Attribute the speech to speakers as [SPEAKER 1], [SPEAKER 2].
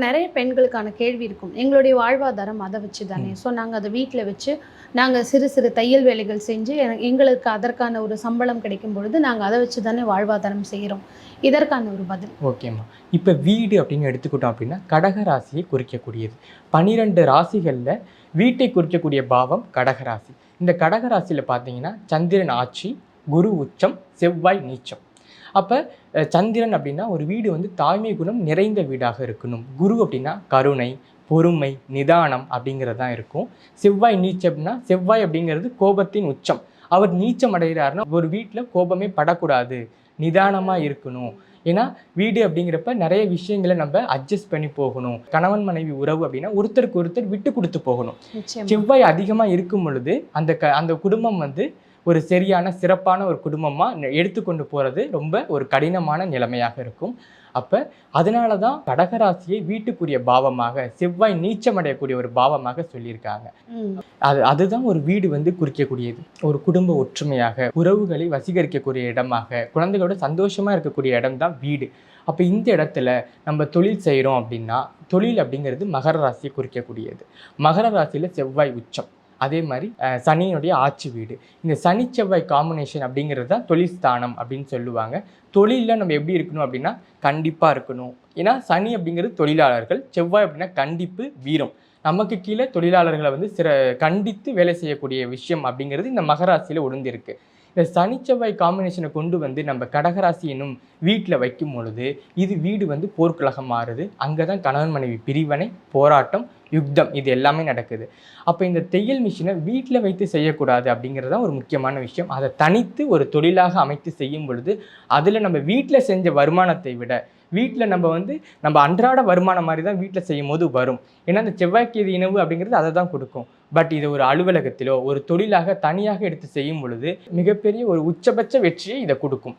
[SPEAKER 1] நிறைய பெண்களுக்கான கேள்வி இருக்கும். எங்களுடைய வாழ்வாதாரம் அதை வச்சு தானே. ஸோ நாங்கள் அதை வீட்டில் வச்சு நாங்கள் சிறு சிறு தையல் வேலைகள் செஞ்சு எங்களுக்கு அதற்கான ஒரு சம்பளம் கிடைக்கும் பொழுது நாங்கள் அதை வச்சு தானே வாழ்வாதாரம் செய்கிறோம். இதற்கான ஒரு பதில்.
[SPEAKER 2] ஓகேம்மா. இப்போ வீடு அப்படின்னு எடுத்துக்கிட்டோம் அப்படின்னா கடக ராசியை குறிக்கக்கூடியது. 12 ராசிகளில் வீட்டை குறிக்கக்கூடிய பாவம் கடகராசி. இந்த கடகராசியில் பார்த்தீங்கன்னா சந்திரன் ஆட்சி, குரு உச்சம், செவ்வாய் நீச்சம். அப்போ சந்திரன் அப்படின்னா ஒரு வீடு வந்து தாய்மை குணம் நிறைந்த வீடாக இருக்கணும். குரு அப்படின்னா கருணை, பொறுமை, நிதானம் அப்படிங்கிறது தான் இருக்கும். செவ்வாய் நீச்சம்னா செவ்வாய் அப்படிங்கிறது கோபத்தின் உச்சம். அவர் நீச்சம் அடைகிறாருன்னா ஒரு வீட்டில் கோபமே படக்கூடாது, நிதானமாக இருக்கணும். ஏன்னா வீடு அப்படிங்கிறப்ப நிறைய விஷயங்களை நம்ம அட்ஜஸ்ட் பண்ணி போகணும். கணவன் மனைவி உறவு அப்படின்னா ஒருத்தருக்கு ஒருத்தர் விட்டு கொடுத்து போகணும். செவ்வாய் அதிகமாக இருக்கும் பொழுது அந்த குடும்பம் வந்து ஒரு சரியான சிறப்பான ஒரு குடும்பமாக எடுத்துக்கொண்டு போகிறது ரொம்ப ஒரு கடினமான நிலைமையாக இருக்கும். அப்போ அதனால தான் கடகராசியை வீட்டுக்குரிய பாவமாக, செவ்வாய் நீச்சம் அடையக்கூடிய ஒரு பாவமாக சொல்லியிருக்காங்க. அதுதான் ஒரு வீடு வந்து குறிக்கக்கூடியது. ஒரு குடும்ப ஒற்றுமையாக, உறவுகளை வசீகரிக்கக்கூடிய இடமாக, குழந்தைகளோட சந்தோஷமாக இருக்கக்கூடிய இடம் தான் வீடு. அப்போ இந்த இடத்துல நம்ம தொழில் செய்கிறோம் அப்படின்னா, தொழில் அப்படிங்கிறது மகர ராசியை குறிக்கக்கூடியது. மகர ராசியில் செவ்வாய் உச்சம், அதே மாதிரி சனியினுடைய ஆட்சி வீடு. இந்த சனி செவ்வாய் காம்பினேஷன் அப்படிங்கிறது தான் தொழில் ஸ்தானம் அப்படின்னு சொல்லுவாங்க. தொழிலில் நம்ம எப்படி இருக்கணும் அப்படின்னா கண்டிப்பாக இருக்கணும். ஏன்னா சனி அப்படிங்கிறது தொழிலாளர்கள், செவ்வாய் அப்படின்னா கண்டிப்பு, வீரம். நமக்கு கீழே தொழிலாளர்களை வந்து கண்டித்து வேலை செய்யக்கூடிய விஷயம் அப்படிங்கிறது இந்த மகராசியில் ஒளிந்திருக்கு. இந்த சனி செவ்வாய் காம்பினேஷனை கொண்டு வந்து நம்ம கடகராசி என்னும் வீட்டில் வைக்கும் பொழுது இது வீடு வந்து போர்க்குலகம் மாறுது. அங்கே தான் கணவன் மனைவி பிரிவினை, போராட்டம், யுத்தம் இது எல்லாமே நடக்குது. அப்போ இந்த தையல் மிஷினை வீட்டில் வைத்து செய்யக்கூடாது அப்படிங்கிறது தான் ஒரு முக்கியமான விஷயம். அதை தனித்து ஒரு தொழிலாக அமைத்து செய்யும் பொழுது அதில் நம்ம வீட்டில் செஞ்ச வருமானத்தை விட வீட்டில் நம்ம அன்றாட வருமானம் மாதிரி தான் வீட்டில் செய்யும் போது வரும். ஏன்னா இந்த செவ்வாய்க்கேது இனவு அப்படிங்கிறது அதை தான் கொடுக்கும். பட் இதை ஒரு அலுவலகத்திலோ ஒரு தொழிலாக தனியாக எடுத்து செய்யும் பொழுது மிகப்பெரிய ஒரு உச்சபட்ச வெற்றியை இதை கொடுக்கும்.